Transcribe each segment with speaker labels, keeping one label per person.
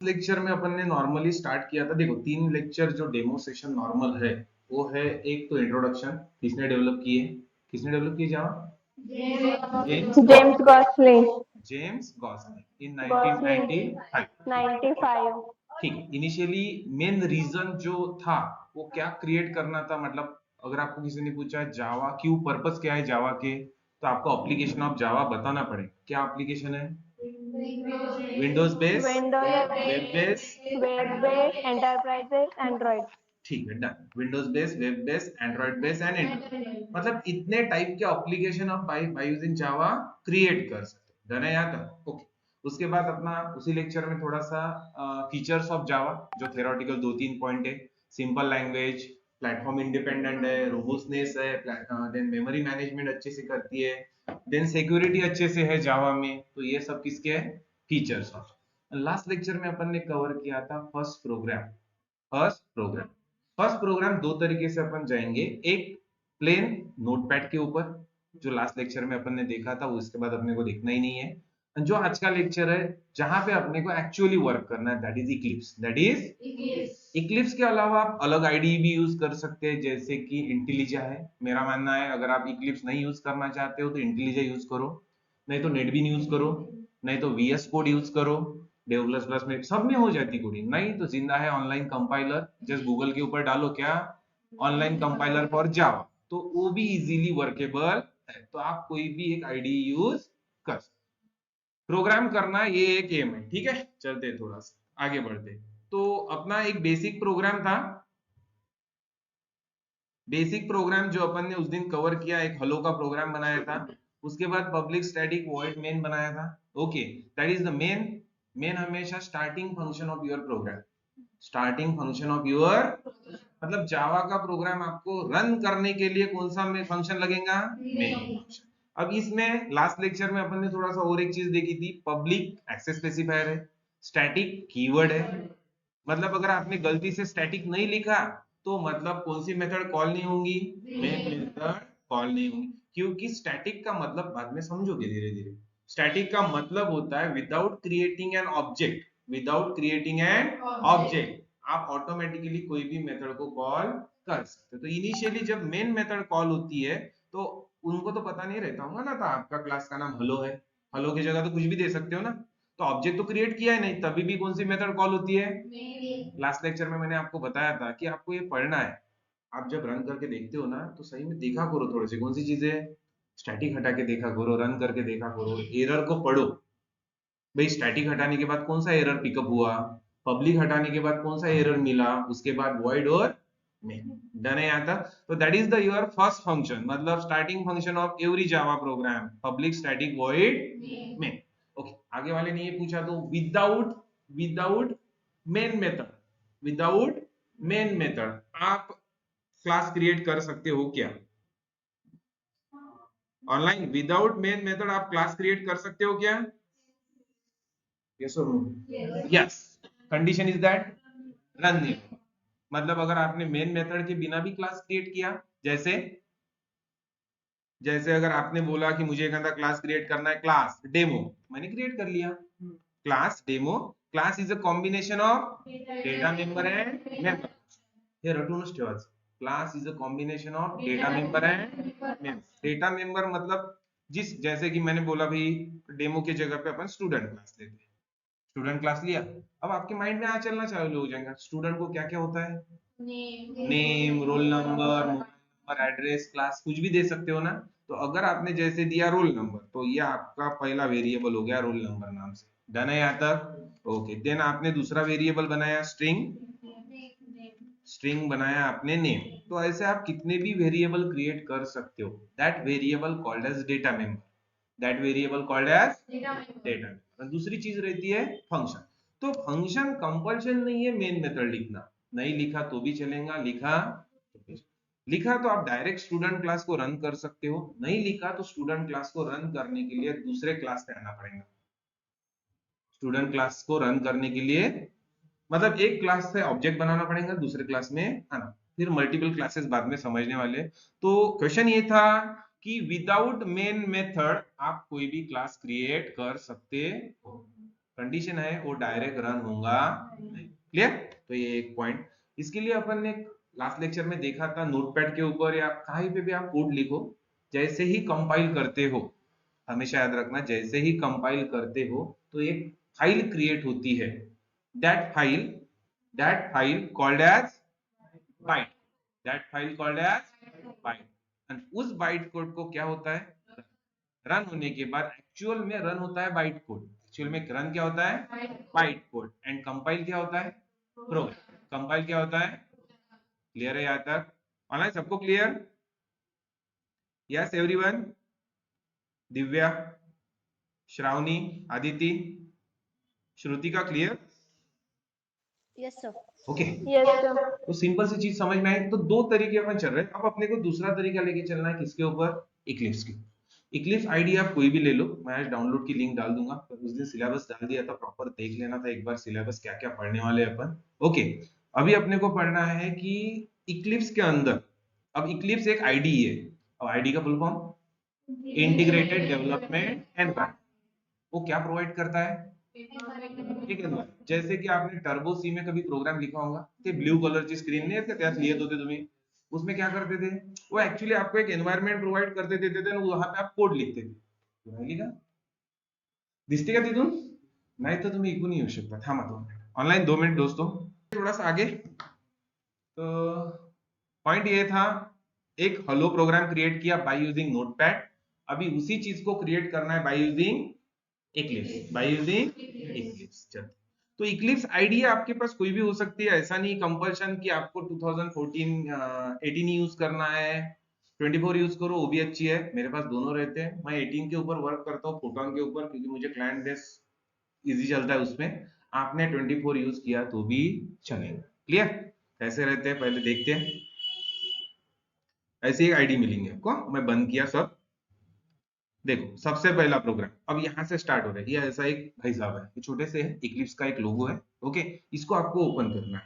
Speaker 1: Lecture में अपन ने normally start किया था। देखो 3 लेक्चर जो डेमो सेशन नॉर्मल है वो है, एक तो इंट्रोडक्शन, किसने डेवलप किए जावा?
Speaker 2: जेम्स गॉसलिन
Speaker 1: जेम्स गॉसलिन इन
Speaker 2: गॉसलिन
Speaker 1: 1995।
Speaker 2: 95।
Speaker 1: ठीक है। इनिशियली मेन रीजन जो था वो क्या क्रिएट करना था, मतलब अगर आपको किसी ने पूछा जावा क्यों, पर्पस क्या है जावा के, तो आपको एप्लीकेशन ऑफ जावा बताना पड़ेगा। क्या एप्लीकेशन है? Windows base, web base.
Speaker 2: Web based enterprises Android.
Speaker 1: ठीक है, done. Windows base, web base, Android base and Android, मतलब इतने टाइप के एप्लीकेशन आप बाय यूजिंग जावा क्रिएट कर सकते हो। डन है यहाँ तक? ओके। उसके बाद अपना उसी लेक्चर में थोड़ा सा फीचर्स ऑफ जावा, जो थेरोटिकल 2-3 पॉइंट है। सिंपल लैंग्वेज, प्लेटफॉर्म इंडिपेंडेंट है, रोबस्टनेस है, देन मेमोरी मैनेजमेंट अच्छे से करती है, देन सिक्योरिटी अच्छे से है जावा में। तो ये सब किसके है? Features of. लास्ट लेक्चर में अपन ने कवर किया था फर्स्ट प्रोग्राम 2 तरीके से अपन जाएंगे। एक प्लेन नोटपैड के ऊपर, जो लास्ट लेक्चर में अपन ने देखा था, उसके बाद अपने को देखना ही नहीं है। जो आज का लेक्चर है जहां पे अपने को एक्चुअली वर्क करना है, दैट इज इक्लिप्स के अलावा आप अलग आईडी भी यूज कर सकते हैं, जैसे कि इंटेलिजा है। मेरा मानना है अगर आप इक्लिप्स नहीं यूज करना चाहते हो तो इंटेलिजा यूज करो, नहीं तो नेटबीन यूज करो, नहीं तो वीएस कोड यूज करो। डेव प्लस प्लस में सब में हो जाती कोडिंग, नहीं तो जिंदा है ऑनलाइन कंपाइलर। जस्ट गूगल के ऊपर डालो क्या, ऑनलाइन कंपाइलर फॉर जावा, तो वो भी इजीली वर्केबल है। तो आप कोई भी एक आईडी यूज कर सकते। प्रोग्राम करना ये एक एम है, ठीक है। चलते थोड़ा सा आगे बढ़ते। तो अपना एक बेसिक प्रोग्राम जो अपन ने उस दिन कवर किया, एक हेलो का प्रोग्राम बनाया था। उसके बाद पब्लिक स्टैटिक वॉइड मेन बनाया था। Okay, that is the main हमेशा starting function of your program. Starting function of your, मतलब जावा का प्रोग्राम आपको रन करने के लिए कौन सा में फंक्शन लगेगा? Main function. अब इसमें लास्ट लेक्चर में अपन ने थोड़ा सा और एक चीज देखी थी, पब्लिक एक्सेस स्पेसिफायर है, स्टैटिक कीवर्ड है। मतलब अगर आपने गलती से स्टैटिक नहीं लिखा तो मतलब कौन सी मेथड कॉल नहीं होंगी? मेन मेथड कॉल नहीं होंगी। क्योंकि स्टैटिक का मतलब बाद में समझोगे धीरे धीरे। स्टैटिक का मतलब होता है विदाउट क्रिएटिंग एन ऑब्जेक्ट आप ऑटोमेटिकली कोई भी मेथड को कॉल कर सकते हो। तो इनिशियली जब मेन मेथड कॉल होती है तो उनको तो पता नहीं रहता होगा ना, तो आपका क्लास का नाम हेलो है, हेलो की जगह तो कुछ भी दे सकते हो ना। तो ऑब्जेक्ट तो क्रिएट किया है नहीं, तभी भी कौन सी मेथड कॉल होती है? लास्ट लेक्चर में मैंने आपको बताया था कि आपको ये पढ़ना है। आप जब रन करके देखते हो ना तो सही में देखा करो थोड़ी सी कौन सी चीजें, स्टैटिक हटा के देखा करो, रन करके देखा करो, एरर को पढ़ो। भाई स्टैटिक हटाने के बाद कौन सा एरर पिकअप हुआ, पब्लिक हटाने के बाद कौन सा एरर मिला, उसके बाद वॉइड और मेन। डन है यहाँ तक? तो that is the your first function, मतलब starting function of every Java program, public static void main. Okay, आगे वाले ने ये पूछा तो without main method, without main method आप क्लास क्रिएट कर सकते हो क्या? ऑनलाइन विदाउट मेन मेथड आप क्लास क्रिएट कर सकते हो क्या? यस और no? Yes. Condition is that run नहीं होगा। मतलब अगर आपने मेन मेथड के बिना भी क्लास क्रिएट किया, जैसे जैसे अगर आपने बोला कि मुझे एक क्लास क्रिएट करना है, क्लास डेमो, मैंने क्रिएट कर लिया class demo. Class is a combination of data member and member, हे रटूनच ठेवायचं। Class is a combination of data member and member. Data member मतलब जिस, जैसे कि मैंने बोला भाई डेमो की जगह पे अपन स्टूडेंट क्लास लेते हैं, स्टूडेंट क्लास लिया। अब आपके माइंड में आ चलना चालू हो जाएगा स्टूडेंट को क्या क्या होता है, name, roll number, mobile number, address, class, कुछ भी दे सकते हो ना। तो अगर आपने जैसे दिया रोल नंबर तो ये आपका पहला वेरिएबल हो गया रोल नंबर नाम से। डन है यहाँ तक? ओके, देन आपने दूसरा वेरिएबल बनाया स्ट्रिंग बनाया आपने नेम। तो ऐसे आप कितने भी वेरिएबल क्रिएट कर सकते हो। That variable called as data member, that variable called as data. दूसरी चीज रहती है फंक्शन। तो फंक्शन कंपल्शन नहीं है मेन मेथड लिखना, नहीं लिखा तो भी चलेगा, लिखा तो आप डायरेक्ट स्टूडेंट क्लास को रन कर सकते हो, नहीं लिखा तो स्टूडेंट क्लास को रन करने के लिए दूसरे क्लास पे आना पड़ेगा। स्टूडेंट क्लास को रन करने के लिए मतलब एक क्लास से ऑब्जेक्ट बनाना पड़ेगा, दूसरे क्लास में आना, फिर मल्टीपल क्लासेस बाद में समझने वाले। तो क्वेश्चन ये था कि विदाउट मेन मेथड आप कोई भी क्लास क्रिएट कर सकते हो। कंडीशन है वो डायरेक्ट रन होगा नहीं। क्लियर? तो ये एक पॉइंट। इसके लिए अपन ने लास्ट लेक्चर में देखा था, नोटपैड के ऊपर या कहीं पे भी आप कोड लिखो, जैसे ही कंपाइल करते हो, हमेशा याद रखना, जैसे ही कंपाइल करते हो तो एक फाइल क्रिएट होती है, that file called as byte, that file called as byte. And उस बाइट कोड को क्या होता है, रन होने के बाद एक्चुअल में रन होता है बाइट कोड, एक्चुअल में रन क्या होता है, बाइट कोड। एंड कंपाइल क्या होता है, प्रोग्राम। कंपाइल क्या होता है, क्लियर है यहाँ तक? ऑनलाइन सबको clear? Yes everyone? Divya, Shravani, Aditi, Shrutika, clear?
Speaker 3: Yes sir.
Speaker 1: Okay.
Speaker 2: Yes, sir.
Speaker 1: तो सिंपल सी चीज समझ में आई। तो दो तरीके अपन चल रहे हैं, अब अपने को दूसरा तरीका लेके चलना है, किसके ऊपर, इक्लिप्स के। इक्लिप्स आईडी आप कोई भी ले लो, मैं आज डाउनलोड की लिंक डाल दूंगा, पर उस दिन सिलेबस डाल दिया था, प्रॉपर देख लेना था एक बार सिलेबस क्या क्या पढ़ने वाले अपन। ओके, अभी अपने को पढ़ना है कि इक्लिप्स के अंदर, अब इक्लिप्स एक आईडी है, अब आईडी का full form integrated development environment. वो क्या प्रोवाइड करता है, ठीक है। जैसे कि आपने टर्बो सी में कभी प्रोग्राम लिखा होगा, ते ब्लू कलर ची स्क्रीन नहीं है त्यात लिहित होते तुम्ही, उसमें क्या करते थे, वो एक्चुअली आपको एक एनवायरनमेंट प्रोवाइड करते देते थे, वहां पे आप कोड लिखते थे। राहिली का दिसते का तिथून? नाही तर तुम्ही इकून येऊ शकता, थांबा 2 मिनिट, ऑनलाइन 2 मिनट दोस्तों, थोड़ा सा आगे। तो पॉइंट ये था, एक हेलो प्रोग्राम क्रिएट किया बाय यूजिंग नोटपैड, अभी उसी चीज को क्रिएट करना है by using Eclipse, by using Eclipse. चल, तो इक्लिप्स आईडी आपके पास कोई भी हो सकती है, ऐसा नहीं कंपल्शन कि आपको 2014 18 यूज करना है, 24 यूज करो वो भी अच्छी है, मेरे पास दोनों रहते हैं। मैं 18 के ऊपर वर्क करता हूँ, फोटोन के ऊपर, क्योंकि मुझे क्लाइंट बेस इजी चलता है उसमें। आपने 24 यूज किया तो भी चलेगा। क्लियर? कैसे रहते हैं पहले देखते हैं। ऐसी एक आईडी मिलेंगे आपको, मैं बंद किया सब। देखो सबसे पहला प्रोग्राम अब यहाँ से स्टार्ट हो रहा है, ये ऐसा एक भाई साहब है, ये छोटे से है, इक्लिप्स का एक लोगो है। ओके, इसको आपको ओपन करना है,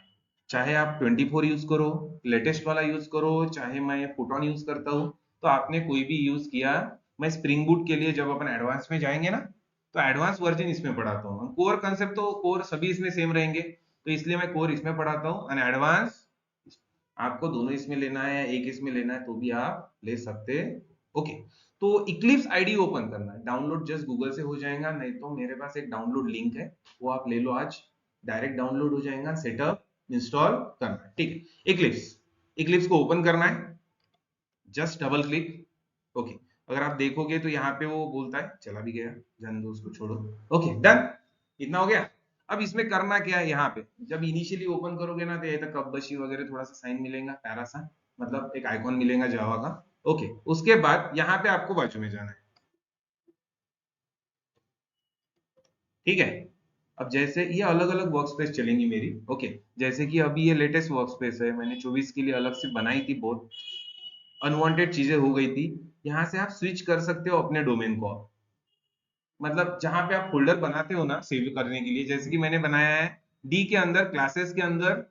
Speaker 1: चाहे आप 24 यूज करो, लेटेस्ट वाला यूज करो, चाहे मैं फोटोन यूज करता हूँ, तो आपने कोई भी यूज किया। मैं स्प्रिंग बूट के लिए जब अपन एडवांस में जाएंगे ना, तो एडवांस वर्जन इसमें पढ़ाता हूँ। कोर कंसेप्ट तो कोर सभी इसमें सेम रहेंगे, तो इसलिए मैं कोर इसमें पढ़ाता हूँ, और एडवांस आपको दोनों इसमें लेना है या एक इसमें लेना है तो भी आप ले सकते। ओके, तो इक्लिप्स आईडी ओपन करना है, डाउनलोड जस्ट गूगल से हो जाएगा, नहीं तो मेरे पास एक डाउनलोड लिंक है, वो आप ले लो, आज डायरेक्ट डाउनलोड हो जाएगा। सेटअप इंस्टॉल करना है, ठीक है। इक्लिप्स को ओपन करना है, जस्ट डबल क्लिक। ओके, अगर आप देखोगे तो यहाँ पे वो बोलता है, चला भी गया, जान दो उसको, छोड़ो। ओके डन, इतना हो गया। अब इसमें करना क्या है, यहाँ पे जब इनिशियली ओपन करोगे ना, तो ये कब बशी वगैरह थोड़ा सा साइन मिलेगा, प्यारा सा, मतलब एक आइकॉन मिलेगा जावा का। ओके, उसके बाद यहाँ पे आपको बाजू में जाना है, ठीक है। अब जैसे ये अलग अलग वर्कस्पेस चलेंगी मेरी। ओके, जैसे कि अभी ये लेटेस्ट वर्कस्पेस है, मैंने 24 के लिए अलग से बनाई थी, बहुत अनवांटेड चीजें हो गई थी। यहाँ से आप स्विच कर सकते हो अपने डोमेन को, मतलब जहां पे आप फोल्डर बनाते हो ना सेव करने के लिए, जैसे कि मैंने बनाया है डी के अंदर, क्लासेस के अंदर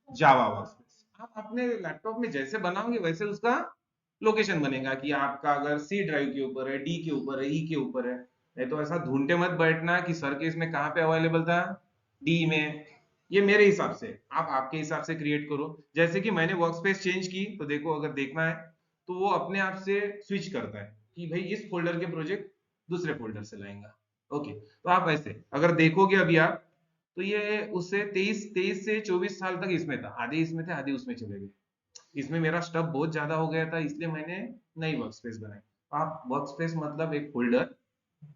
Speaker 1: जावा वर्कस्पेस। आप अपने लैपटॉप में जैसे बनाओगे वैसे उसका लोकेशन बनेगा, कि आपका अगर सी ड्राइव के ऊपर है, डी के ऊपर है, ई के ऊपर है। नहीं तो ऐसा ढूंढते मत बैठना कि सर के इसमें कहाँ पे अवेलेबल था, डी में। ये मेरे हिसाब से, आप आपके हिसाब से क्रिएट करो। जैसे कि मैंने वर्कस्पेस चेंज की, तो देखो अगर देखना है तो वो अपने आप से स्विच करता है कि भाई इस फोल्डर के प्रोजेक्ट दूसरे फोल्डर से लाएगा। ओके, तो आप ऐसे अगर देखोगे अभी आप, तो ये उससे 23 से 24 साल तक इसमें था, आधे इसमें थे आधे उसमें चले गए। इसमें मेरा स्टफ बहुत ज्यादा हो गया था, इसलिए मैंने नई वर्कस्पेस बनाई। आप वर्कस्पेस मतलब एक फोल्डर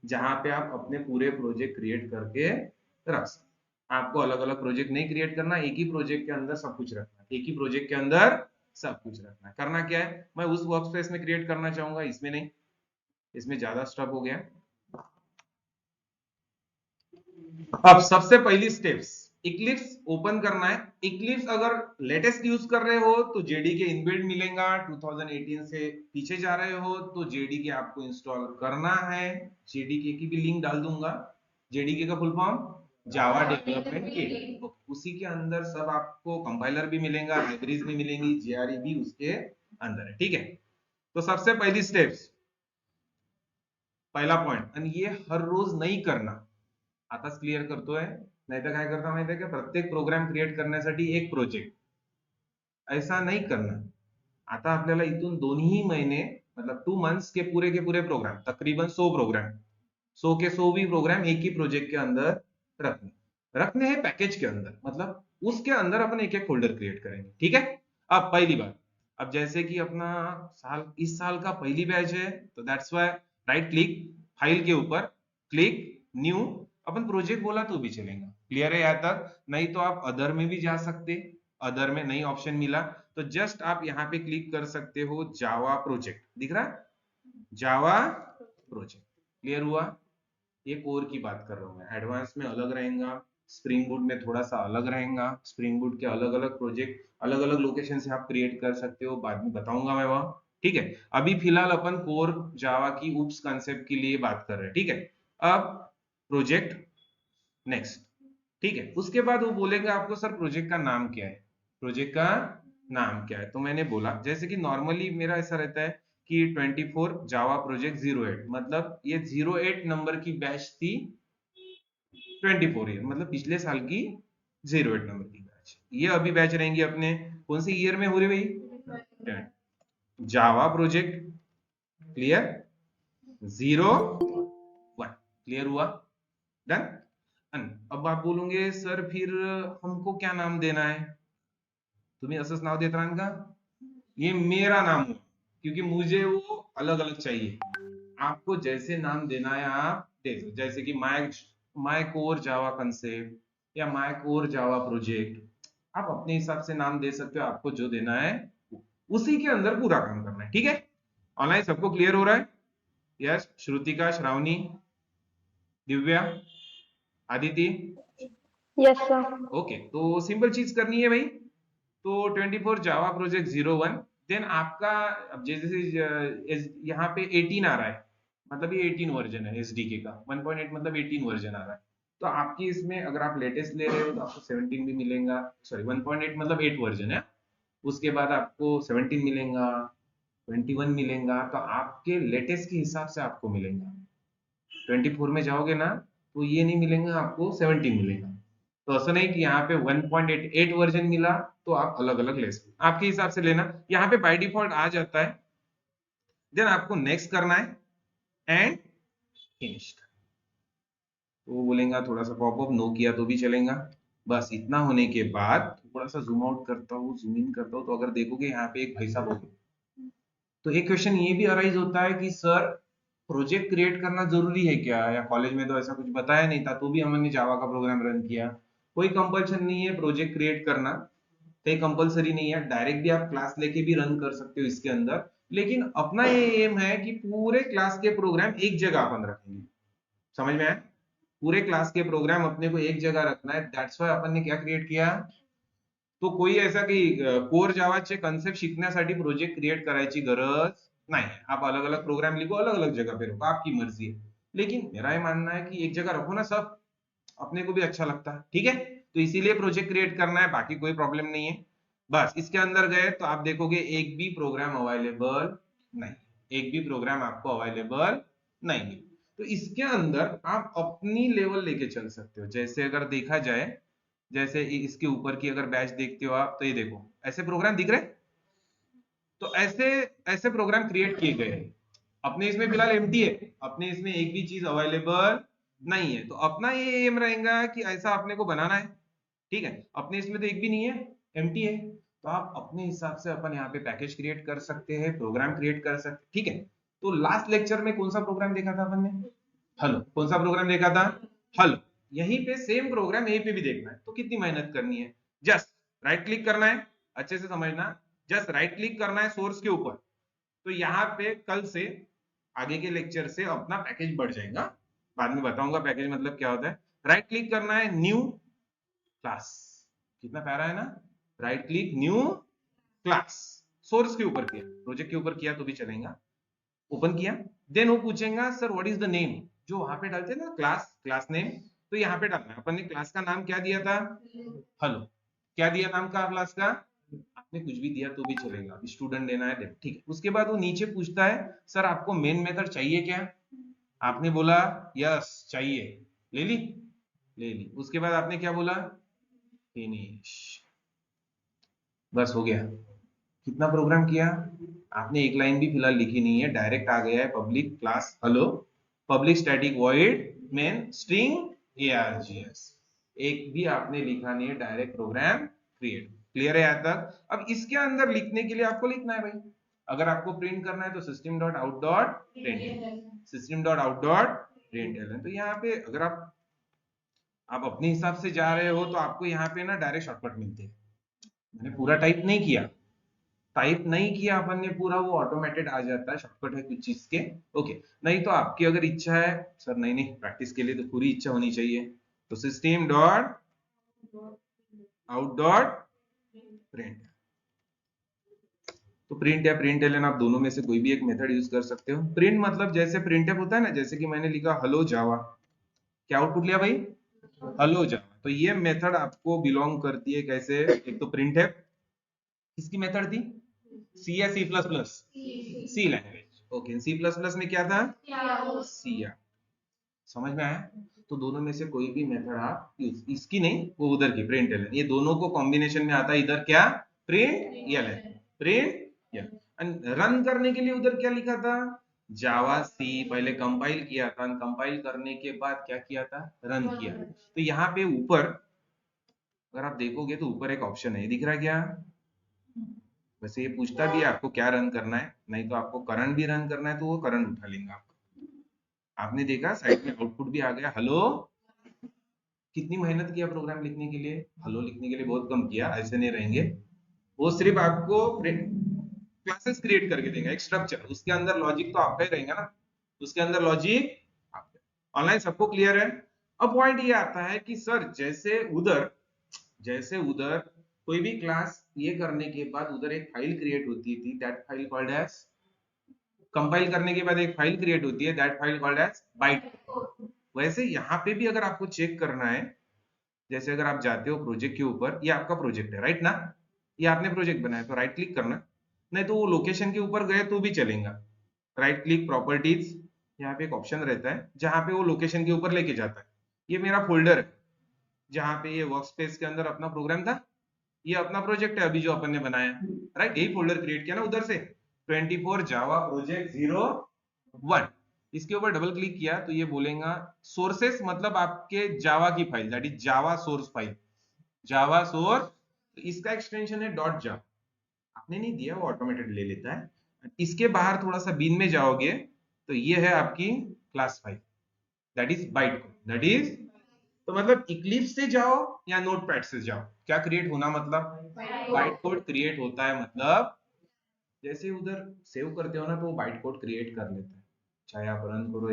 Speaker 1: जहां पे आप अपने पूरे प्रोजेक्ट क्रिएट करके रख सकते। आपको अलग अलग प्रोजेक्ट नहीं क्रिएट करना, एक ही प्रोजेक्ट के अंदर सब कुछ रखना है, एक ही प्रोजेक्ट के अंदर सब कुछ रखना है। करना क्या है, मैं उस वर्कस्पेस में क्रिएट करना चाहूंगा, इसमें नहीं, इसमें ज्यादा स्टफ हो गया। अब सबसे पहली स्टेप्स, इक्लिप्स ओपन करना है। इक्लिप्स अगर लेटेस्ट यूज कर रहे हो तो जेडीके इनबिल्ट मिलेगा, 2018 से पीछे जा रहे हो तो जेडीके आपको इंस्टॉल करना है। जेडीके की भी लिंक डाल दूंगा। जेडीके का full form Java development kit, उसी के अंदर सब आपको कंपाइलर भी मिलेगा, लाइब्रेरीज भी मिलेंगी, जेआरई भी उसके अंदर है, ठीक है। तो सबसे पहली स्टेप्स, पहला पॉइंट, ये हर रोज नहीं करना, आताच क्लिअर करतोय, नाहीतर काय करता माहिती आहे का, प्रत्येक प्रोग्राम क्रिएट करण्यासाठी एक प्रोजेक्ट, ऐसा नहीं करना। आता आपल्याला इथून दोन्ही महिने मतलब 2 मंथ्स के पूरे प्रोग्राम, तकरीबन 100 प्रोग्राम, 100 के 100 भी प्रोग्राम एक ही प्रोजेक्ट के अंदर रखने रखने हैं, पैकेज के अंदर, मतलब उसके अंदर अपन एक एक फोल्डर क्रिएट करेंगे। ठीक है। अब पहली बात, अब जैसे कि अपना इस साल का पहली बैच है, तो that's why right click file के ऊपर, क्लिक न्यू, अपन प्रोजेक्ट बोला तो भी चलेगा। क्लियर है यहाँ तक? नहीं तो आप अदर में भी जा सकते, अदर में नई ऑप्शन मिला तो जस्ट आप यहाँ पे क्लिक कर सकते हो, जावा प्रोजेक्ट दिख रहा है, जावा प्रोजेक्ट। क्लियर हुआ? ये कोर की बात कर रहा हूं मैं, एडवांस में अलग रहेगा, स्प्रिंग बूट में थोड़ा सा अलग रहेगा, स्प्रिंग बूट के अलग अलग प्रोजेक्ट अलग अलग लोकेशन से आप क्रिएट कर सकते हो, बाद में बताऊंगा मैं वह। ठीक है, अभी फिलहाल अपन कोर जावा की उप्स कंसेप्ट के लिए बात कर रहे हैं। ठीक है, अब प्रोजेक्ट नेक्स्ट। ठीक है, उसके बाद वो बोलेगा आपको सर प्रोजेक्ट का नाम क्या है, प्रोजेक्ट का नाम क्या है। तो मैंने बोला जैसे कि नॉर्मली मेरा ऐसा रहता है कि 24 जावा प्रोजेक्ट 08, मतलब ये 08 नंबर की बैच थी, 24 ईयर मतलब पिछले साल की 08 नंबर की बैच, ये अभी बैच रहेंगी अपने कौन से ईयर में हो रही भाई, जावा प्रोजेक्ट। क्लियर? 01 क्लियर हुआ? डन। अब आप बोलोगे सर फिर हमको क्या नाम देना है, तुम्हें असंच नाव देत राहन का, ये मेरा नाम हुआ क्योंकि मुझे वो अलग अलग चाहिए, आपको जैसे नाम देना है आप दे दो, जैसे कि माय कोर जावा कंसेप्ट या माय कोर जावा प्रोजेक्ट, आप अपने हिसाब से नाम दे सकते हो, आपको जो देना है उसी के अंदर पूरा काम करना है। ठीक है, ऑनलाइन सबको क्लियर हो रहा है? Yes, Shrutika, Shravani, Divya, Aditi,
Speaker 2: Yes, sir.
Speaker 1: Okay. तो सिंपल चीज करनी है भाई, तो 24 जावा प्रोजेक्ट 01, देन आपका अब जैसे यहाँ पे 18 आ रहा है, मतलब ये 18 वर्जन है एसडीके का, 1.8 मतलब 18 वर्जन आ रहा है, तो आपकी इसमें अगर आप लेटेस्ट ले रहे हो तो आपको 17 भी मिलेगा, सॉरी 1.8 मतलब 8 वर्जन है, उसके बाद आपको 17 मिलेगा, 21 मिलेगा, तो आपके लेटेस्ट के हिसाब से आपको मिलेगा। 24 में जाओगे ना तो ये नहीं मिलेगा, आपको 17 मिलेगा। तो ऐसा नहीं कि यहाँ पे 1.88 वर्जन मिला तो आप अलग अलग ले सकते, आपके हिसाब से लेना, यहाँ पे बाय डिफॉल्ट आ जाता है, देन आपको नेक्स्ट करना है एंड फिनिश। तो वो बोलेगा थोड़ा सा पॉपअप नो किया तो भी चलेगा। बस इतना होने के बाद थोड़ा सा जूम आउट करता हूँ, जूम इन करता हूँ, तो अगर देखोगे यहाँ पे एक भाई साहब होंगे, तो एक क्वेश्चन ये भी अराइज होता है कि सर प्रोजेक्ट क्रिएट करना जरूरी है क्या, या कॉलेज में तो ऐसा कुछ बताया नहीं था तो भी हमने जावा का प्रोग्राम रन किया। कोई कंपल्शन नहीं है प्रोजेक्ट क्रिएट करना, कहीं कंपलसरी नहीं है, डायरेक्ट भी आप क्लास लेके भी रन कर सकते हो इसके अंदर, लेकिन अपना ये एम है कि पूरे क्लास के प्रोग्राम एक जगह अपन रखेंगे। समझ में आया? पूरे क्लास के प्रोग्राम अपने को एक जगह रखना है, दैट्स व्हाई अपन ने क्या क्रिएट किया, तो कोई ऐसा की कोर जावाचे कन्सेप्ट शिकण्यासाठी प्रोजेक्ट क्रिएट करायची गरज नाही है, आप अलग अलग प्रोग्राम लिखो, अलग अलग जगह पे रखो, आपकी मर्जी है, लेकिन मेरा ये मानना है कि एक जगह रखो ना सब, अपने को भी अच्छा लगता है। ठीक है, तो इसीलिए प्रोजेक्ट क्रिएट करना है, बाकी कोई प्रॉब्लम नहीं है। बस इसके अंदर गए तो आप देखोगे एक भी प्रोग्राम अवेलेबल नहीं, एक भी प्रोग्राम आपको अवेलेबल नहीं है। तो इसके अंदर आप अपनी लेवल लेके चल सकते हो, जैसे अगर देखा जाए, जैसे इसके ऊपर की अगर बैच देखते हो आप, तो ये देखो ऐसे प्रोग्राम दिख रहे हैं, तो ऐसे ऐसे प्रोग्राम क्रिएट किए गए हैं। अपने इसमें फिलहाल एम्प्टी है, अपने इसमें एक भी चीज अवेलेबल नहीं है, तो अपना ये एम रहेगा कि ऐसा अपने को बनाना है। ठीक है, अपने इसमें तो एक भी नहीं है, एम्प्टी है, तो आप अपने हिसाब से अपन यहाँ पे पैकेज क्रिएट कर सकते हैं, प्रोग्राम क्रिएट कर सकते हैं। ठीक है, तो लास्ट लेक्चर में कौन सा प्रोग्राम देखा था अपन ने, हेलो, कौन सा प्रोग्राम देखा था, हेलो, यहीं पे सेम प्रोग्राम यहीं पे भी देखना है, तो कितनी मेहनत करनी है, जस्ट राइट क्लिक करना है, अच्छे से समझना, जस्ट राइट क्लिक करना है सोर्स के ऊपर, तो यहाँ पे कल से आगे के लेक्चर से अपना पैकेज बढ़ जाएगा, बाद में बताऊंगा पैकेज मतलब क्या होता है। राइट क्लिक करना है, न्यू क्लास, कितना प्यारा है ना, right click new class, source के ऊपर किया, प्रोजेक्ट के ऊपर किया तो भी चलेगा, ओपन किया, देन वो पूछेगा sir what is the name, जो वहां पे डालते हैं ना क्लास, क्लास नेम, तो यहाँ पे डालना है, अपन ने क्लास का नाम क्या दिया था, हेलो, क्या दिया नाम का क्लास का, आपने कुछ भी दिया तो भी चलेगा, स्टूडेंट देना है, ठीक है। उसके बाद वो नीचे पूछता है सर आपको मेन मेथड चाहिए क्या, आपने बोला यस चाहिए, ले ली, ले ली, उसके बाद आपने क्या बोला, फिनिश, बस हो गया। कितना प्रोग्राम किया आपने, एक लाइन भी फिलहाल लिखी नहीं है, डायरेक्ट आ गया है public class hello, public static void main string args, एक भी आपने लिखा नहीं है, डायरेक्ट प्रोग्राम क्रिएट। क्लियर है यहाँ तक? अब इसके अंदर लिखने के लिए आपको लिखना है भाई, अगर आपको प्रिंट करना है तो system dot out dot print, system dot out dot print. तो यहाँ पे अगर आप अपने हिसाब से जा रहे हो तो आपको यहाँ पे ना डायरेक्ट शॉर्टकट मिलते हैं। मैंने पूरा टाइप नहीं किया, टाइप नहीं किया अपन ने पूरा, वो ऑटोमेटेड आ जाता है, शॉर्टकट है कुछ चीज के। ओके, नहीं तो आपकी अगर इच्छा है सर, नहीं नहीं प्रैक्टिस के लिए तो पूरी इच्छा होनी चाहिए, तो system dot out dot print, तो प्रिंट या प्रिंट एलन आप दोनों में से कोई भी एक मेथड यूज कर सकते हो। प्रिंट मतलब जैसे प्रिंटफ होता है ना, जैसे कि मैंने लिखा हेलो जावा, क्या आउटपुट लिया भाई, हेलो जावा, तो ये मेथड आपको बिलोंग करती है कैसे, एक तो प्रिंटफ किसकी मेथड थी, सी या C plus plus, C language. Okay, C plus plus में क्या था, सी, समझ में आया? तो दोनों में से कोई भी मेथड आप यूज, इसकी नहीं वो उधर की प्रिंट एलन, ये दोनों को कॉम्बिनेशन में आता है, इधर क्या println, println. Run करने के लिए उधर क्या लिखा था, जावा सी, पहले कंपाइल किया था, कंपाइल करने के बाद क्या किया था, रन किया। तो यहाँ पे ऊपर अगर आप देखोगे तो ऊपर एक ऑप्शन है, दिख रहा है क्या, वैसे ये पूछता भी है आपको क्या रन करना है, नहीं तो आपको करंट भी रन करना है तो वो करंट उठा लेंगे आपको। आपने देखा साइड में आउटपुट भी आ गया हेलो, कितनी मेहनत किया प्रोग्राम लिखने के लिए, हेलो लिखने के लिए बहुत कम किया, ऐसे नहीं रहेंगे। वो सिर्फ आपको क्लासेस क्रिएट करके देंगे, एक स्ट्रक्चर, उसके अंदर लॉजिक तो आपका ही रहेगा ना, उसके अंदर लॉजिक आपका। ऑनलाइन सबको क्लियर है? अब पॉइंट ये आता है कि सर जैसे उधर कोई भी क्लास ये करने के बाद उधर एक फाइल क्रिएट होती थी, that file called as, compile करने के बाद एक फाइल क्रिएट होती है, that file called as byte. वैसे यहाँ पे भी अगर आपको चेक करना है, जैसे अगर आप जाते हो प्रोजेक्ट के ऊपर, ये आपका प्रोजेक्ट है राइट ना, ये आपने प्रोजेक्ट बनाया तो राइट क्लिक करना, नहीं तो वो लोकेशन के ऊपर गए तो भी चलेगा, राइट क्लिक प्रॉपर्टीज, यहाँ पे एक ऑप्शन रहता है जहां पे वो लोकेशन के ऊपर लेके जाता है। ये मेरा फोल्डर है जहां पे ये वर्क स्पेस के अंदर अपना प्रोग्राम था, ये अपना प्रोजेक्ट है अभी जो अपन ने बनाया, राइट, यही फोल्डर क्रिएट किया ना उधर से, 24 जावा प्रोजेक्ट 01, इसके ऊपर डबल क्लिक किया तो ये बोलेगा सोर्सेस, मतलब आपके जावा की file, that is Java source file, Java source, इसका एक्सटेंशन है डॉट जावा, आपने नहीं दिया वो ऑटोमेटेड ले लेता है। इसके बाहर थोड़ा सा बीन में जाओगे तो ये है आपकी class file, that is byte code, that is, तो मतलब इक्लिप्स से जाओ या नोटपैड से जाओ, क्या क्रिएट होना, मतलब बाइट कोड क्रिएट होता है, मतलब जैसे उधर सेव करते हो ना तो वो बाइट कोड क्रिएट कर लेता है, चाहे आप रन करो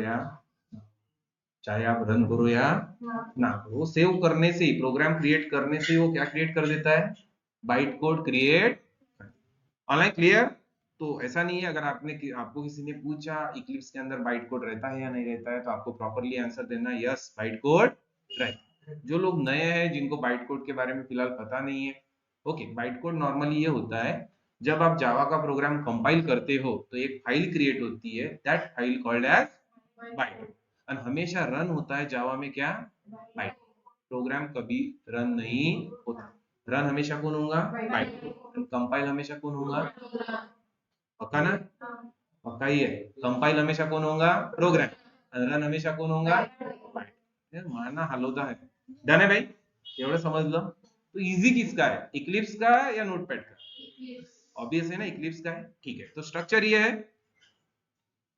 Speaker 1: या ना करो, वो सेव करने से ही, प्रोग्राम क्रिएट करने से ही वो क्या क्रिएट कर देता है, byte code create. Online clear? तो ऐसा नहीं है, अगर आपको किसी ने पूछा इक्लिप्स के अंदर बाइट कोड रहता है या नहीं रहता है, तो आपको प्रॉपरली आंसर देना यस बाइट कोड रहता है। जो लोग नए हैं जिनको बाइट कोड के बारे में फिलहाल पता नहीं है, ओके, बाइट कोड नॉर्मली ये होता है जब आप जावा का प्रोग्राम कंपाइल करते हो तो एक फाइल क्रिएट होती है, that file called as byte code, और हमेशा रन होता है जावा में क्या, बाइट, प्रोग्राम कभी रन नहीं होता, रन हमेशा कौन होगा, बाइट कोड, कंपाइल हमेशा कौन होगा, पक्का ना, पक्का ही है, कंपाइल हमेशा कौन होगा, प्रोग्राम, रन हमेशा कौन होगा, यार मारना हलोदा है, डन है भाई, एवढं समजलं? तो इजी किसका है, इक्लिप्स का या नोटपैड का, ऑब्वियस है ना इक्लिप्स का है, ठीक है। तो स्ट्रक्चर ये है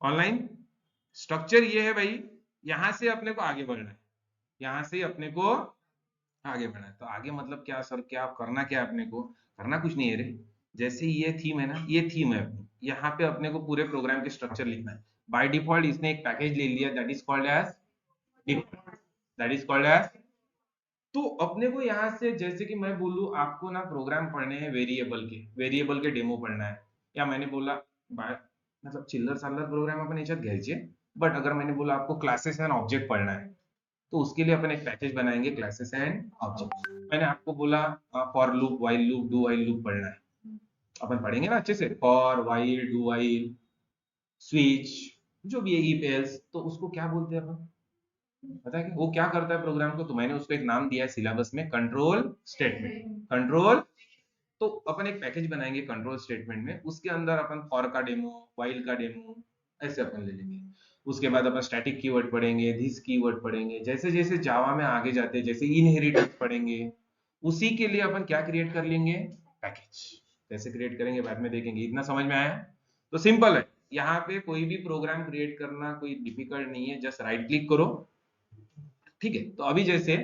Speaker 1: ऑनलाइन, स्ट्रक्चर ये है भाई, यहां से अपने को आगे बढ़ना है, यहां से अपने को आगे बढ़ना है, तो आगे मतलब क्या सर, क्या करना, क्या अपने को करना कुछ नहीं है रे, जैसे ये थीम है ना, ये थीम है अपनी, यहाँ पे अपने को पूरे प्रोग्राम के स्ट्रक्चर लिखना है। बाय डिफॉल्ट इसने एक पैकेज ले लिया, that is called as that is called as, तो अपने को यहाँ से, जैसे कि मैं बोलूं आपको ना प्रोग्राम पढ़ने हैं वेरिएबल के डेमो पढ़ना है, या मैंने बोला मतलब चिल्लर साल्लर प्रोग्राम अपन याच्यात घ्यायचे, बट अगर मैंने बोला आपको क्लासेस एंड ऑब्जेक्ट पढ़ना है तो उसके लिए अपन एक पैकेज बनाएंगे, क्लासेस एंड ऑब्जेक्ट। मैंने आपको बोला for loop, while loop, do while loop पढ़ना है, अपन पढ़ेंगे ना अच्छे से, for while, do while, switch, जो भी है इफ एल्स, तो उसको क्या बोलते हैं अपन, पता है कि वो क्या करता है प्रोग्राम को, तो मैंने उसको एक नाम दिया है सिलेबस में, कंट्रोल स्टेटमेंट। कंट्रोल, तो अपन एक पैकेज बनाएंगे कंट्रोल स्टेटमेंट में, उसके अंदर अपन फॉर का डेमो, व्हाइल का डेमो, ऐसे अपन ले लेंगे। उसके बाद अपन स्टैटिक कीवर्ड पढ़ेंगे, दिस कीवर्ड पढ़ेंगे, जैसे जैसे जावा में आगे जाते हैं, जैसे इनहेरिटेंस पढ़ेंगे, उसी के लिए अपन क्या क्रिएट कर लेंगे, पैकेज। कैसे क्रिएट करेंगे बाद में देखेंगे। इतना समझ में आया? तो सिंपल है, यहाँ पे कोई भी प्रोग्राम क्रिएट करना कोई डिफिकल्ट नहीं है, जस्ट राइट क्लिक करो। ठीक है, तो अभी जैसे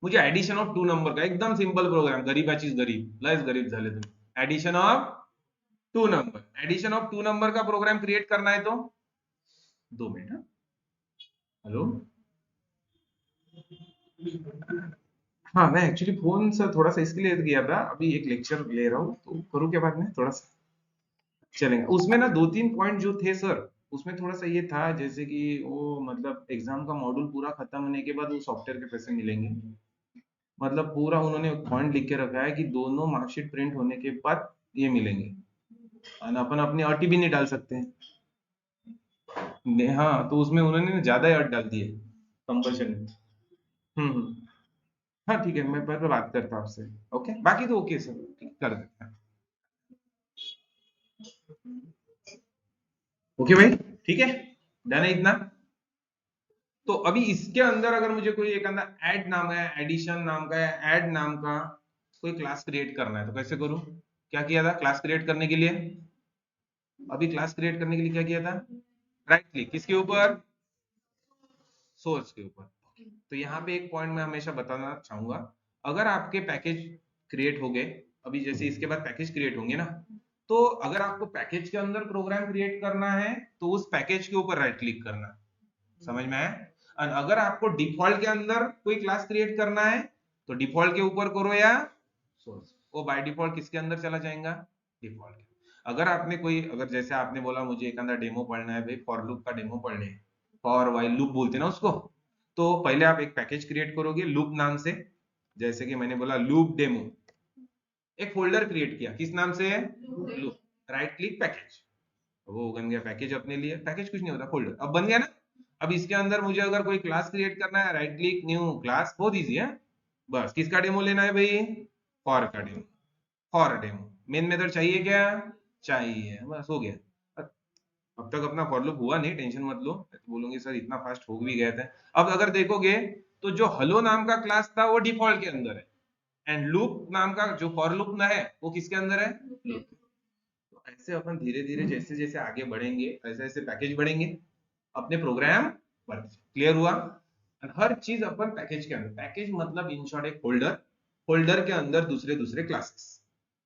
Speaker 1: मुझे एडिशन ऑफ 2 नंबर का एकदम सिंपल प्रोग्राम, गरीबाचीच गरीब, लयच गरीब झाले तुम्ही, addition of 2 number, addition of 2 number का प्रोग्राम क्रिएट करना है तो 2 मिनट। हेलो, हाँ मैं एक्चुअली फोन से थोड़ा सा इसके लिए गया था, अभी एक लेक्चर ले रहा हूँ, तो करूँ क्या बाद में, थोड़ा सा चलेगा। उसमें ना 2-3 पॉइंट जो थे सर, उसमें थोड़ा सा ये था, जैसे कि वो मतलब एग्जाम का मॉड्यूल पूरा खत्म होने के बाद वो सॉफ्टवेयर के पैसे मिलेंगे, मतलब पूरा उन्होंने पॉइंट लिख के रखा है कि दोनों मार्कशीट प्रिंट होने के बाद ये मिलेंगे, और अपन अपनी अटी भी नहीं डाल सकते हैं। हाँ, तो उसमें उन्होंने ना ज्यादा ही अट डाल दी है कंपल्शन में। हम्म। हाँ ठीक है, मैं पर बात करता हूँ आपसे। ओके, बाकी तो ओके सर, ठीक कर देते हैं। ओके भाई, ठीक है, डन है इतना। तो अभी इसके अंदर अगर मुझे कोई एक अंदर ऐड नाम है, एडिशन नाम का है, ऐड नाम का कोई क्लास क्रिएट करना है, तो कैसे करूं? क्या किया था क्लास क्रिएट करने के लिए? अभी क्लास क्रिएट करने के लिए क्या किया था? राइट क्लिक, किसके ऊपर? सोर्स के ऊपर। तो यहाँ पे एक पॉइंट मैं हमेशा बताना चाहूंगा, अगर आपके पैकेज क्रिएट हो गए, अभी जैसे इसके बाद पैकेज क्रिएट होंगे ना, तो अगर आपको पैकेज के अंदर प्रोग्राम क्रिएट करना है तो उस पैकेज के ऊपर राइट क्लिक करना है। समझ में आया? और अगर आपको डिफॉल्ट के अंदर कोई क्लास क्रिएट करना है तो डिफॉल्ट के ऊपर करो या सोर्स, वो बाय डिफॉल्ट किसके अंदर चला जाएगा? डिफॉल्ट के। अगर आपने कोई, अगर जैसे आपने बोला मुझे एक अंदर डेमो पढ़ना है भाई, फॉर लूप का डेमो पढ़ने है, फॉर व्हाइल लूप बोलते हैं ना उसको, तो पहले आप एक पैकेज क्रिएट करोगे लूप नाम से, जैसे कि मैंने बोला लूप डेमो, एक फोल्डर क्रिएट किया किस नाम से? लूप। राइट क्लिक पैकेज, वो बन गया पैकेज अपने लिए, पैकेज कुछ नहीं होता, फोल्डर अब बन गया ना। अब इसके अंदर मुझे अगर कोई क्लास क्रिएट करना है, राइट क्लिक न्यू क्लास, बहुत इजी है। बस किसका डेमो लेना है भाई? फॉर का demo, for demo. Main method चाहिए क्या? चाहिए, बस हो गया। अब तक अपना फॉर लूप हुआ नहीं, टेंशन मत लो, तो बोलोगे सर इतना फास्ट हो भी गया था। अब अगर देखोगे तो जो हेलो नाम का क्लास था वो डिफॉल्ट के अंदर है, एंड लूप नाम का जो फॉर लूप ना है वो किसके अंदर है? लूप। तो ऐसे अपन धीरे धीरे जैसे जैसे आगे बढ़ेंगे, ऐसे ऐसे पैकेज बढ़ेंगे, अपने प्रोग्राम बढ़ते। क्लियर हुआ? और हर चीज अपन पैकेज के अंदर, पैकेज मतलब इन शॉर्ट एक फोल्डर, फोल्डर के अंदर दूसरे दूसरे क्लासेस।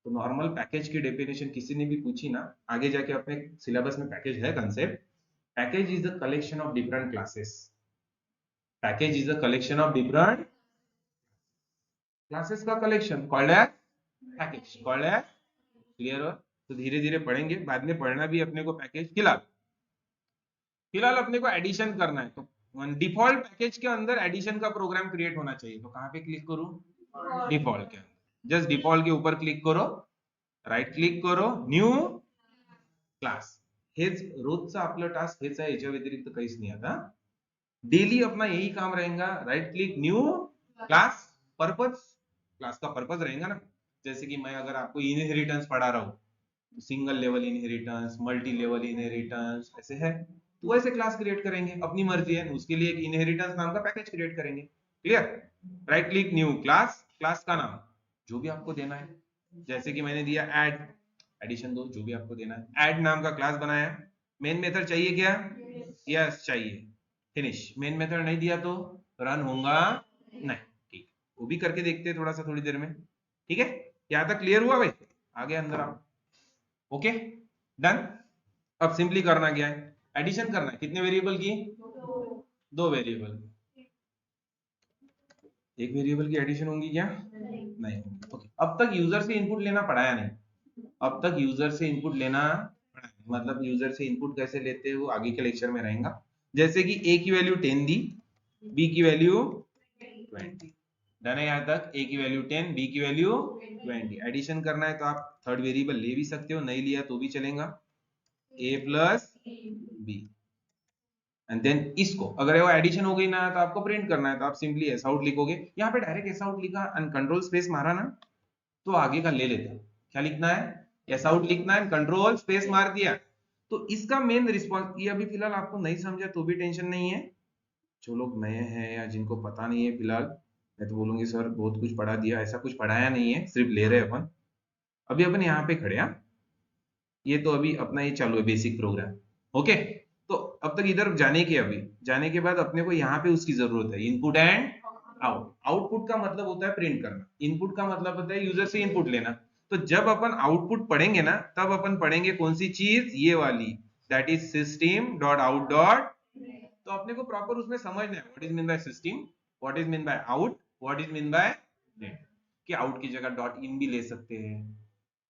Speaker 1: तो नॉर्मल पैकेज की डेफिनेशन किसी ने भी पूछी ना, आगे जाके अपने सिलेबस में पैकेज है concept, package is the collection of different classes, package is the collection of different classes का collection, called as package, called as. Clear हो? तो धीरे धीरे पढ़ेंगे, बाद में पढ़ना भी अपने को पैकेज। फिलहाल फिलहाल अपने को एडिशन करना है, तो डिफॉल्ट पैकेज के अंदर एडिशन का प्रोग्राम क्रिएट होना चाहिए, तो कहां पे क्लिक करूं? डिफॉल्ट के अंदर, जस्ट डिफॉल्ट के ऊपर क्लिक करो, राइट क्लिक करो, न्यू क्लास। हेच रोजचा आपलं टास्क हेच आहे, याच्या व्यतिरिक्त काहीच नाही आता। डेली अपना यही काम रहेगा, right click new class. Purpose, class का पर्पज रहेगा ना, जैसे कि मैं अगर आपको इनहेरिटेंस पढ़ा रहा हूँ, single level inheritance, multi level inheritance ऐसे है, तो वैसे क्लास क्रिएट करेंगे, अपनी मर्जी है, उसके लिए एक इनहेरिटेंस नाम का पैकेज क्रिएट करेंगे। Clear? Right click new class, class का नाम जो भी आपको देना है, जैसे कि मैंने दिया ऐड, एडिशन दो, जो भी आपको देना है। ऐड नाम का क्लास बनाया, मेन मेथड चाहिए क्या? यस चाहिए, फिनिश। मेन मेथड नहीं दिया तो रन होगा नहीं। ठीक, वो भी करके देखते हैं थोड़ा सा थोड़ी देर में। ठीक है, यहां तक क्लियर हुआ भाई? आगे अंदर आओ। Okay, done. अब सिंपली करना क्या है, एडिशन करना है, कितने वेरिएबल की? 2 वेरिएबल। एक वेरिएबल की एडिशन होंगी क्या? नहीं होगी। ओके, अब तक यूजर से इनपुट लेना पढ़ाया नहीं, अब तक यूजर से इनपुट लेना पढ़ाया नहीं। मतलब यूजर से इनपुट कैसे लेते हैं वो आगे के लेक्चर में रहेगा। जैसे कि a की वैल्यू 10 दी, b की वैल्यू 20, डन है यहाँ तक? a की वैल्यू 10, b की वैल्यू 20। एडिशन करना है तो आप थर्ड वेरिएबल ले भी सकते हो, नहीं लिया तो भी चलेगा, a plus b। And then इसको अगर वो एडिशन हो गई ना तो आपको प्रिंट करना है तो आप सिंपली एस आउट लिखोगे। यहाँ पे डायरेक्ट एस आउट लिखा एंड कंट्रोल स्पेस मारा ना तो आगे का ले लेते हैं। क्या लिखना है? एस आउट लिखना है, कंट्रोल स्पेस मार दिया। तो इसका मेन रिस्पॉन्स ये अभी फिलहाल आपको नहीं समझा तो भी टेंशन नहीं है। जो लोग नए हैं या जिनको पता नहीं है फिलहाल, मैं तो बोलूंगी सर बहुत कुछ पढ़ा दिया, ऐसा कुछ पढ़ाया नहीं है, सिर्फ ले रहे अपन। अभी अपन यहाँ पे खड़े हैं, ये तो अभी अपना ये चालू है बेसिक प्रोग्राम। ओके, तो अब तक इधर जाने के अभी जाने के बाद अपने को यहाँ पे उसकी जरूरत है, इनपुट एंड आउट। आउटपुट का मतलब होता है प्रिंट करना, इनपुट का मतलब होता है यूजर से इनपुट लेना। तो जब अपन आउटपुट पढ़ेंगे ना तब अपन पढ़ेंगे कौन सी चीज? ये वाली, that is system dot out dot. तो अपने को प्रॉपर उसमें समझना है what is mean by system, what is mean by out, what is mean by net. कि आउट की जगह डॉट इन भी ले सकते हैं,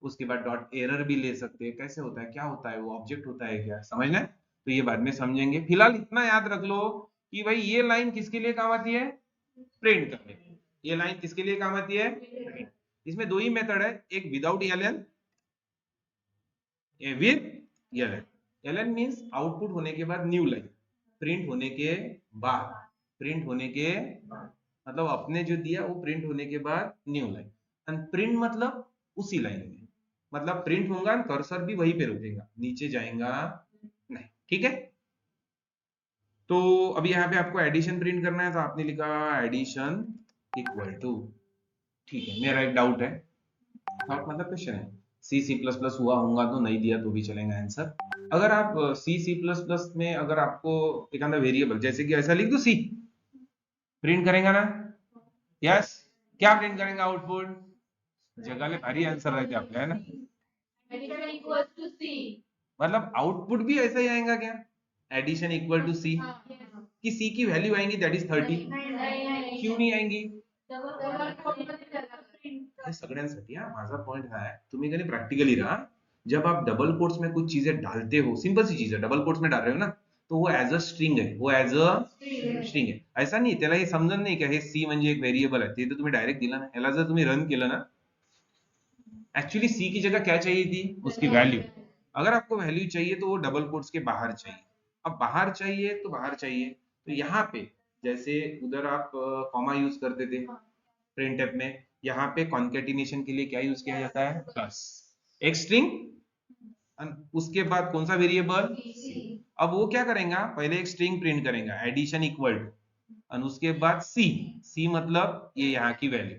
Speaker 1: उसके बाद डॉट एरर भी ले सकते हैं, कैसे होता है, क्या होता है, वो ऑब्जेक्ट होता है क्या, समझना है? तो ये बाद में समझेंगे। फिलहाल इतना याद रख लो कि भाई ये लाइन किसके लिए काम आती है? प्रिंट करने। ये लाइन किसके लिए काम आती है? प्रिंट। इसमें दो ही मेथड है, एक without ln, with ln. Ln means output होने के बाद न्यू लाइन, प्रिंट होने के बाद, प्रिंट होने के मतलब अपने जो दिया वो प्रिंट होने के बाद न्यू लाइन। एंड प्रिंट मतलब उसी लाइन में, मतलब प्रिंट होगा कर्सर भी वहीं पे रुकेगा, नीचे जाएगा नहीं। ठीक है, तो अभी यहाँ पे आपको एडिशन प्रिंट करना है तो आपने लिखा एडिशन इक्वल टू, ठीक है। मेरा एक डाउट है, डाउट मतलब क्वेश्चन है, सी सी प्लस प्लस हुआ होगा तो नहीं दिया तो भी चलेगा आंसर। अगर आप सी सी प्लस प्लस में अगर आपको एक अंदर वेरिएबल जैसे कि ऐसा लिख दो सी, प्रिंट करेगा ना? यस, क्या प्रिंट करेगा? आउटपुट। जगाले भारी आंसर रहते आपले है ना, मतलब आउटपुट भी ऐसा ही आएगा क्या? एडिशन इक्वल टू सी, कि सी की वैल्यू आएंगी दैट इज 30। क्यों नहीं आएंगी? हे सगळ्यांसाठी हा माझा पॉइंट हा है, तुम्ही कधी प्रैक्टिकली रहा, जब आप डबल कोट्स में कुछ चीजें डालते हो, सिंपल सी चीज है, डबल कोट्स में डाल रहे हो ना तो वो एज अ स्ट्रिंग है, वो एज अ स्ट्रिंग है। ऐसा नाही त्याला हे समजून नाही का हे सी म्हणजे एक व्हेरिएबल आहे, ते तर तुम्ही डायरेक्ट दिला ना, याला जर तुम्ही रन केलं ना, एक्चुअली सी की जगह क्या चाहिए थी? उसकी वैल्यू। अगर आपको वैल्यू चाहिए तो वो डबल कोट्स के बाहर चाहिए। अब बाहर चाहिए तो बाहर चाहिए, तो यहाँ पे जैसे उधर आप कॉमा यूज करते थे प्रिंटफ में, यहाँ पे कॉन्केटिनेशन के लिए क्या यूज किया जाता है? प्लस एक स्ट्रिंग, उसके बाद कौन सा वेरिएबल? अब वो क्या करेगा? पहले एक स्ट्रिंग प्रिंट करेगा एडिशन इक्वल टू, और उसके बाद सी, सी मतलब ये यहाँ की वैल्यू,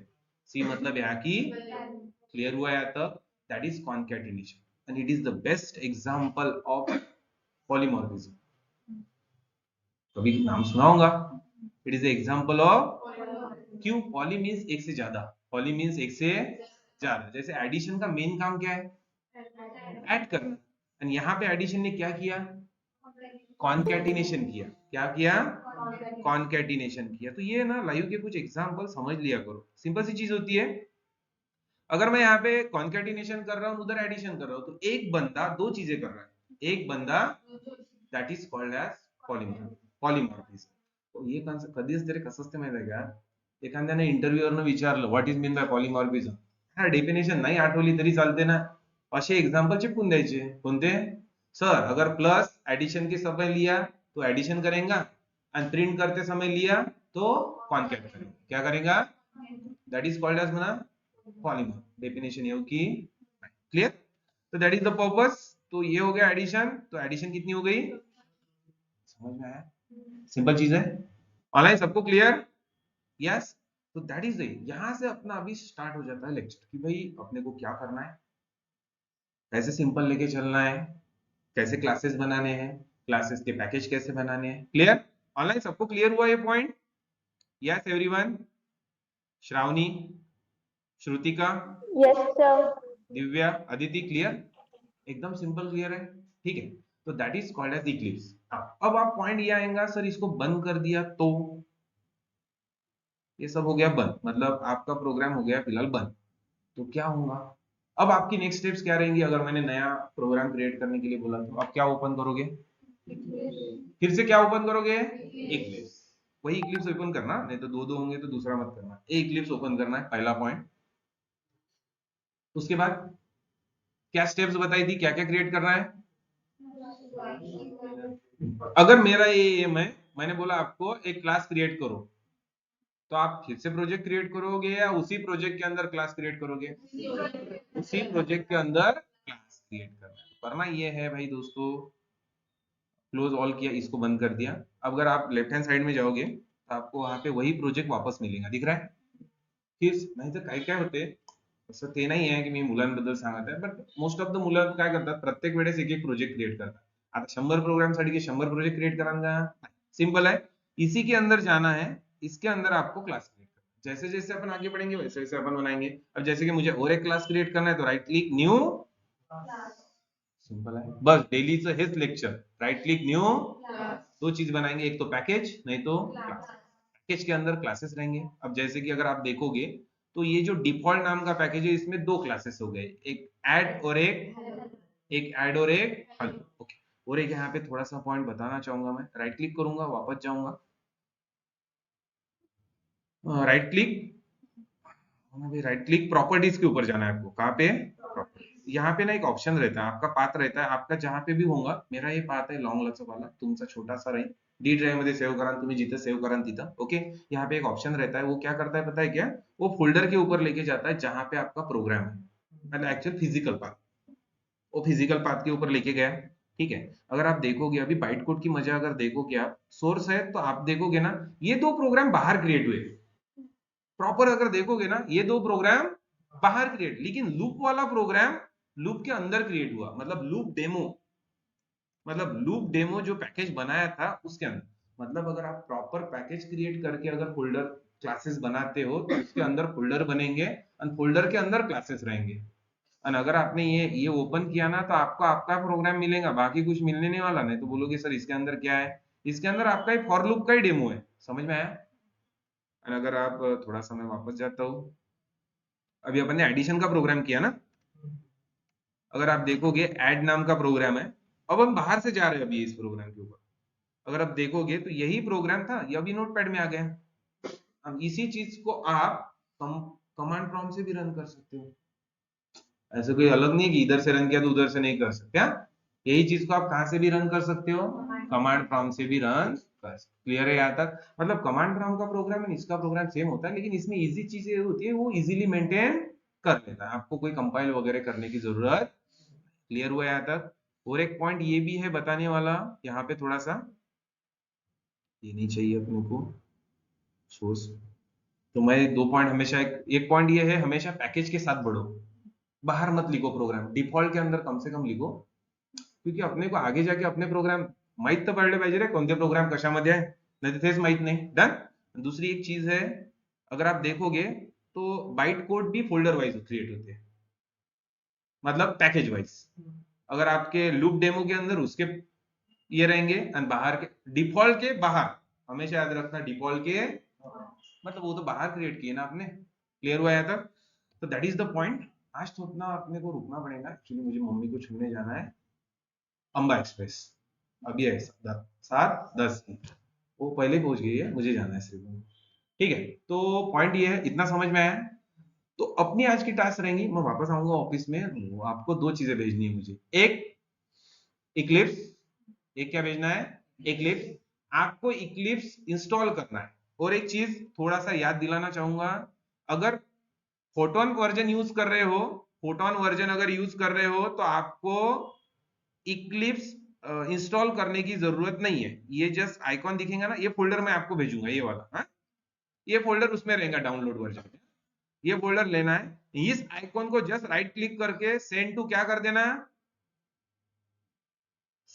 Speaker 1: सी मतलब यहाँ की, क्लियर हुआ यहाँ तक? That is concatenation and it is the best example of polymorphism. कभी नाम सुना होगा, इट इज एग्जांपल ऑफ। क्यों? पॉली मींस एक से ज्यादा, पॉली मींस एक से ज्यादा। जैसे एडिशन का मेन काम क्या है? ऐड करना, एंड यहाँ पे एडिशन ने क्या किया? कॉन्केटिनेशन किया। क्या किया? कॉन्केटिनेशन किया। तो ये ना लाइव के कुछ एग्जांपल समझ लिया करो, सिंपल सी चीज होती है। अगर मैं यहाँ पे कॉन्केटिनेशन कर रहा हूँ, उधर एडिशन कर रहा हूँ, तो एक बंदा दो चीजें कर रहा है, एक बंदा, that is called as polymorphism. तो हे कधीच तरी कसं असते माहिती आहे का, एखाद्याने इंटरव्ह्यूअरनं विचारलं what is mean by polymorphism, हा डेफिनेशन नाही आठवली तरी चालते ना, असे एग्जांपल चिपकून द्यायचे। कोणते? सर अगर प्लस एडिशन के समय लिया तो एडिशन करेगा, एंड प्रिंट करते समय लिया तो कॉन्केट करेगा। क्या करेगा? दैट इज कॉल्ड एज म्हणा पॉलीमॉर्फ। डेफिनेशन ये होगी, क्लियर? तो दैट इज द पर्पस। तो ये हो गया एडिशन, तो एडिशन कितनी हो गई? समझ में आया? सिंपल चीज है, ऑनलाइन सबको क्लियर? यस। तो दैट इज इट। यहां से अपना अभी स्टार्ट हो जाता है लेक्चर कि भाई अपने को क्या करना है, कैसे सिंपल लेके चलना है, कैसे क्लासेस बनाने हैं, क्लासेस के पैकेज कैसे बनाने हैं। क्लियर? ऑनलाइन सबको क्लियर हुआ ये point? Yes everyone? Shravani, Shrutika,
Speaker 2: Yes, sir.
Speaker 1: Divya, Aditi, clear? एकदम सिंपल क्लियर है, ठीक है। तो that is called as Eclipse. अब आप पॉइंट ये आएगा सर इसको बंद कर दिया तो, ये सब हो गया बंद, मतलब आपका प्रोग्राम हो गया फिलहाल बंद, तो क्या होगा? अब आपकी नेक्स्ट स्टेप्स क्या रहेंगी? अगर मैंने नया प्रोग्राम क्रिएट करने के लिए बोला तो आप क्या ओपन करोगे? फिर से क्या ओपन करोगे? इक्लिप्स। वही इक्लिप्स ओपन करना, नहीं तो दो दो होंगे तो दूसरा मत करना, एक इक्लिप्स ओपन करना है, पहला पॉइंट। उसके बाद क्या स्टेप्स बताई थी, क्या क्या क्रिएट करना है? अगर मेरा ये एम है, मैंने बोला आपको एक क्लास क्रिएट करो, तो आप फिर से प्रोजेक्ट क्रिएट करोगे या उसी प्रोजेक्ट के अंदर क्लास क्रिएट करोगे? उसी प्रोजेक्ट के अंदर क्लास क्रिएट करना है। करना ये है भाई दोस्तों, क्लोज ऑल किया, इसको बंद कर दिया। अब अगर आप लेफ्ट हैंड साइड में जाओगे तो आपको वहां पे वही प्रोजेक्ट वापस मिलेगा, दिख रहा है? फिर नाही तर काय काय होते, असं ते नाही आहे की मी मुलांबद्दल सांगत आहे, बट मोस्ट ऑफ द मुलं काय करतात, प्रत्येक वेळेस एक एक प्रोजेक्ट क्रिएट करतात. आता 100 प्रोग्राम साठी 100 प्रोजेक्ट क्रिएट करांगा? सिंपल है, इसी के अंदर जाना है, इसके अंदर आपको क्लास क्रिएट करना है। जैसे जैसे अपन आगे बढ़ेंगे वैसे वैसे अपन बनाएंगे। अब जैसे कि मुझे और एक क्लास क्रिएट करना है तो राइट क्लिक न्यू, सिंपल है, बस डेलीचं हेच लेक्चर, राइट क्लिक न्यू, दो चीज बनाएंगे, एक तो पैकेज नहीं तो क्लास। पैकेज के अंदर क्लासेस रहेंगे। अब जैसे कि अगर आप देखोगे तो ये जो डिफॉल्ट नाम का पैकेज है इसमें दो क्लासेस हो गए, एक ऐड और एक ऐड और एक हेलो। ओके, और एक यहाँ पे थोड़ा सा पॉइंट बताना चाहूंगा, मैं राइट क्लिक करूंगा, वापस जाऊंगा, right click, right click properties के ऊपर जाना है आपको। कहाँ पे? यहाँ पे ना एक ऑप्शन रहता है, आपका पाथ रहता है, आपका जहां पे भी होगा, मेरा ये पाथ है लॉन्ग लचकवाला, तुमचा छोटासा राहील, डी ड्राइव मध्ये सेव्ह करा, तुम्ही जिथे सेव्ह करा तिथं। ओके, यहाँ पे एक ऑप्शन रहता है, वो क्या करता है पता है क्या? वो फोल्डर के ऊपर लेके जाता है जहां पे आपका प्रोग्राम है, मतलब एक्चुअल फिजिकल पाथ, वो फिजिकल पाथ के ऊपर लेके गया। ठीक है, अगर आप देखोगे अभी बाइट कोड की मजा अगर देखोगे, आप सोर्स है तो आप देखोगे ना, ये दो प्रोग्राम बाहर क्रिएट हुए, प्रॉपर अगर देखोगे ना ये दो प्रोग्राम बाहर क्रिएट, लेकिन लूप वाला प्रोग्राम लूप के अंदर क्रिएट हुआ, मतलब लूप डेमो, मतलब लूप डेमो जो पैकेज बनाया था उसके अंदर। मतलब अगर आप प्रॉपर पैकेज क्रिएट करके अगर फोल्डर क्लासेस बनाते हो तो उसके अंदर फोल्डर बनेंगे और फोल्डर के अंदर क्लासेस रहेंगे। और अगर आपने ये ओपन किया ना तो आपको आपका प्रोग्राम मिलेगा, बाकी कुछ मिलने नहीं वाला। नहीं तो बोलोगे सर इसके अंदर क्या है, इसके अंदर आपका एक फॉर लूप का ही डेमो है। समझ में आया? और अगर आप थोड़ा सा मैं वापस जाता हूँ, अभी अपन ने एडिशन का प्रोग्राम किया ना, अगर आप देखोगे ऐड नाम का प्रोग्राम है, अब हम बाहर से जा रहे हैं अभी इस प्रोग्राम के ऊपर, अगर आप देखोगे तो यही प्रोग्राम था, ये अभी नोटपैड में आ गया। अब इसी चीज को आप कमांड प्रॉम्प्ट से भी रन कर सकते हो, ऐसे कोई अलग नहीं है कि इधर से रन किया तो उधर से नहीं कर सकते। क्या यही चीज को आप कहां से भी रन कर सकते हो? कमांड प्रॉम्प्ट से भी रन कर सकते। क्लियर है यहाँ तक? मतलब कमांड प्रॉम्प्ट का प्रोग्राम और इसका प्रोग्राम सेम होता है, लेकिन इसमें इजी चीजें होती है, वो इजीली मेंटेन कर लेता है, आपको कोई कंपाइल वगैरह करने की जरूरत। क्लियर हुआ यहाँ तक? और एक पॉइंट ये भी है बताने वाला, यहाँ पे थोड़ा सा ये नहीं चाहिए अपने को सोर्स, तो मैं दो पॉइंट हमेशा, एक पॉइंट ये है हमेशा पैकेज के साथ बढ़ो, बाहर मत लिखो प्रोग्राम, डिफॉल्ट के अंदर कम से कम लिखो, क्योंकि अपने को आगे जाके अपने प्रोग्राम माहित तर पडले पाहिजे रे, कोणते प्रोग्राम कशामध्ये आहे, नाही तर तेच माहित नाही। डन। दूसरी एक चीज है, अगर आप देखोगे तो बाइट कोड भी फोल्डर वाइज क्रिएट होते हैं, मतलब पैकेज वाइज। अगर आपके लूप डेमो के अंदर उसके ये रहेंगे और बाहर के डिफॉल्ट के बाहर, हमेशा याद रखना डिफॉल्ट के, मतलब वो तो बाहर क्रिएट किए ना आपने। क्लियर हुआ यहाँ तक? तो दैट इज द पॉइंट। आज तो अपना अपने को रुकना पड़ेगा, एक्चुअली मुझे मम्मी को छूने जाना है, अंबा एक्सप्रेस अभी है 7:10 की, वो पहले पहुंच गई है, मुझे जाना है सिर्फ। ठीक है, तो पॉइंट ये है, इतना समझ में आया? तो अपनी आज की टास्क रहेंगी, मैं वापस आऊंगा ऑफिस में, आपको दो चीजें भेजनी है मुझे, एक इक्लिप्स, एक क्या भेजना है? इक्लिप्स, आपको इक्लिप्स इंस्टॉल करना है। और एक चीज थोड़ा सा याद दिलाना चाहूंगा, अगर फोटोन वर्जन यूज कर रहे हो, फोटोन वर्जन अगर यूज कर रहे हो तो आपको इक्लिप्स इंस्टॉल करने की जरूरत नहीं है। ये जस्ट आइकॉन दिखेगा ना, ये फोल्डर मैं आपको भेजूंगा, ये वाला, हाँ, ये फोल्डर उसमें रहेगा डाउनलोड वर्जन में, ये फोल्डर लेना है, इस आइकॉन को जस्ट राइट क्लिक करके सेंड टू क्या कर देना,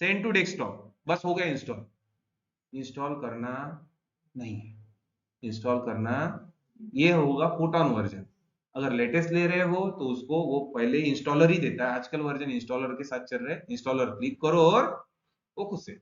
Speaker 1: सेंड टू डेस्कटॉप, बस हो गया इंस्टॉल। इंस्टॉल करना नहीं है, इंस्टॉल करना ये होगा फोटोन वर्जन। अगर लेटेस्ट ले रहे हो तो उसको वो पहले इंस्टॉलर ही देता है, आजकल वर्जन इंस्टॉलर के साथ चल रहे हैं, इंस्टॉलर क्लिक करो और वो खुद से